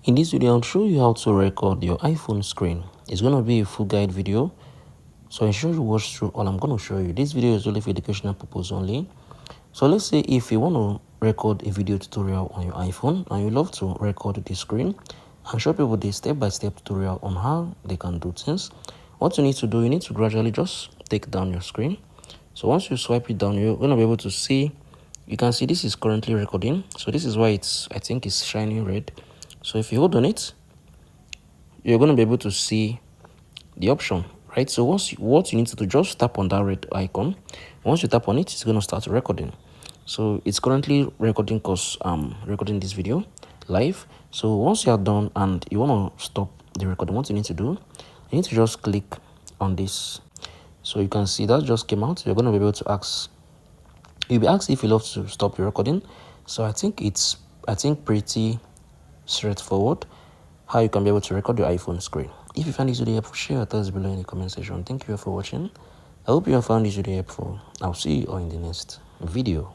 In this video, I'll show you how to record your iPhone screen. It's going to be a full guide video, so ensure you watch through all I'm going to show you. This video is only for educational purpose only. So let's say if you want to record a video tutorial on your iPhone and you love to record the screen and show people the step-by-step tutorial on how they can do things, what you need to do, you need to gradually just take down your screen. So once you swipe it down, you're going to be able to see, you can see this is currently recording. So this is why I think it's shining red. So if you hold on it, you're going to be able to see the option, right? So what you need to do, just tap on that red icon. Once you tap on it, it's going to start recording. So it's currently recording because I'm recording this video live. So once you are done and you want to stop the recording, what you need to do, you need to just click on this. So you can see that just came out. You're going to be able to ask, you'll be asked if you love to stop your recording. So I think pretty straightforward how you can be able to record your iPhone screen. If you find this video helpful, share your thoughts below in the comment section. Thank you for watching. I hope you have found this video helpful. I'll see you all in the next video.